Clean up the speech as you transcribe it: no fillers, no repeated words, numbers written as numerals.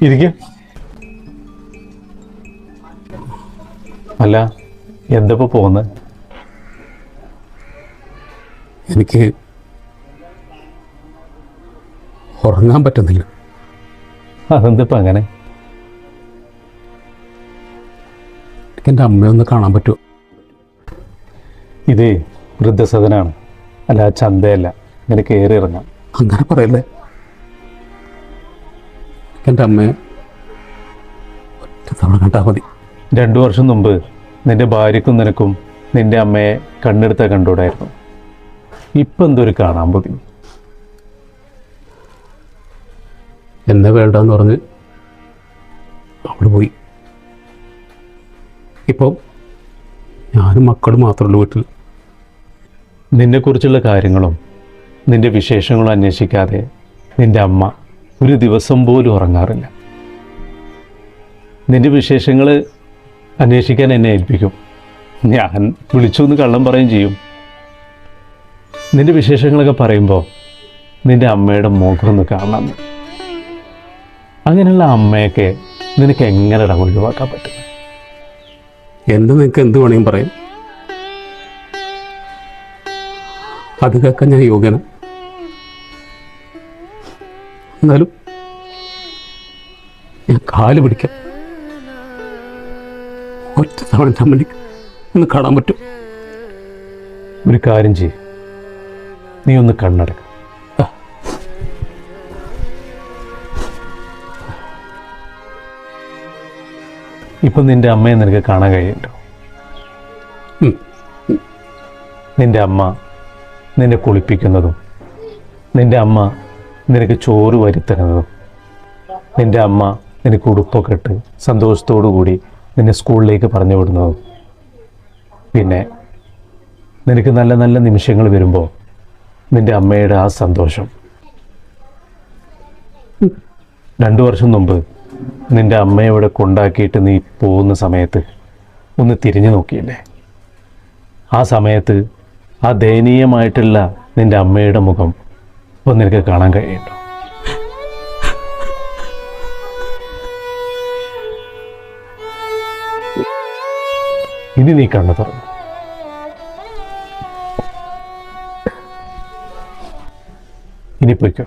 ഇരിക്ക. അല്ല, എന്തപ്പോ പോകുന്നത്? എനിക്ക് ഉറങ്ങാൻ പറ്റുന്നില്ല. അതെന്തപ്പോ അങ്ങനെ? എനിക്ക് എൻ്റെ അമ്മയൊന്ന് കാണാൻ പറ്റുമോ? ഇത് വൃദ്ധസദനാണ്, അല്ല ചന്തയല്ല. ഇങ്ങനെ കയറി ഇറങ്ങാം. അങ്ങനെ പറയല്ലേ. എൻ്റെ അമ്മയെ ഒറ്റ തവണ കണ്ടാൽ മതി. 2 വർഷം മുമ്പ് നിന്റെ ഭാര്യക്കും നിനക്കും നിന്റെ അമ്മയെ കണ്ണെടുത്താൽ കണ്ടൂടായിരുന്നു. ഇപ്പം എന്തൊരു കാണാൻ മതി. എന്നെ വേണ്ടെന്ന് പറഞ്ഞ് അവൾ പോയി. ഇപ്പോൾ ഞാനും മക്കളും മാത്രമുള്ളൂ വീട്ടിൽ. നിന്നെക്കുറിച്ചുള്ള കാര്യങ്ങളും നിന്റെ വിശേഷങ്ങളും അന്വേഷിക്കാതെ നിന്റെ അമ്മ ഒരു ദിവസം പോലും ഉറങ്ങാറില്ല. നിന്റെ വിശേഷങ്ങൾ അന്വേഷിക്കാൻ എന്നെ ഏൽപ്പിക്കും. ഞാൻ വിളിച്ചു എന്ന് കള്ളം പറയുകയും ചെയ്യും. നിന്റെ വിശേഷങ്ങളൊക്കെ പറയുമ്പോൾ നിന്റെ അമ്മയുടെ മുഖം ഒന്ന് കാണാൻ. അങ്ങനെയുള്ള അമ്മയൊക്കെ നിനക്ക് എങ്ങനെ ഒഴിവാക്കാൻ പറ്റും? എന്ന് നിനക്ക് എന്ത് വേണമെങ്കിലും പറയും. അത് കേൾക്കാൻ ഞാൻ യോഗ്യന. എന്നാലും ഞാൻ കാല് പിടിക്കാം. ഒറ്റ തവണ ചമ്മലിക്ക് ഒന്ന് കാണാൻ പറ്റും. ഒരു കാര്യം ചെയ്യും, നീ ഒന്ന് കണ്ണടക്ക. ഇപ്പം നിന്റെ അമ്മയെ നിനക്ക് കാണാൻ കഴിയുന്നുണ്ടോ? നിന്റെ അമ്മ നിന്നെ കുളിപ്പിക്കുന്നതും നിന്റെ അമ്മ നിനക്ക് ചോറ് വരുത്തരുന്നതും നിന്റെ അമ്മ നിനക്ക് ഉടുപ്പൊക്കെ ഇട്ട് സന്തോഷത്തോടു കൂടി നിന്നെ സ്കൂളിലേക്ക് പറഞ്ഞു വിടുന്നതും പിന്നെ നിനക്ക് നല്ല നല്ല നിമിഷങ്ങൾ വരുമ്പോൾ നിന്റെ അമ്മയുടെ ആ സന്തോഷം. 2 വർഷം മുമ്പ് നിന്റെ അമ്മയെ ഇവിടെ കൊണ്ടാക്കിയിട്ട് നീ പോകുന്ന സമയത്ത് ഒന്ന് തിരിഞ്ഞു നോക്കിയില്ലേ? ആ സമയത്ത് ആ ദയനീയമായിട്ടുള്ള നിന്റെ അമ്മയുടെ മുഖം ഇപ്പോൾ നിനക്ക് കാണാൻ കഴിയുന്നുണ്ടോ? ഇനി നീ കണ്ണു തുറന്നു. ഇനി പോയിക്കോ.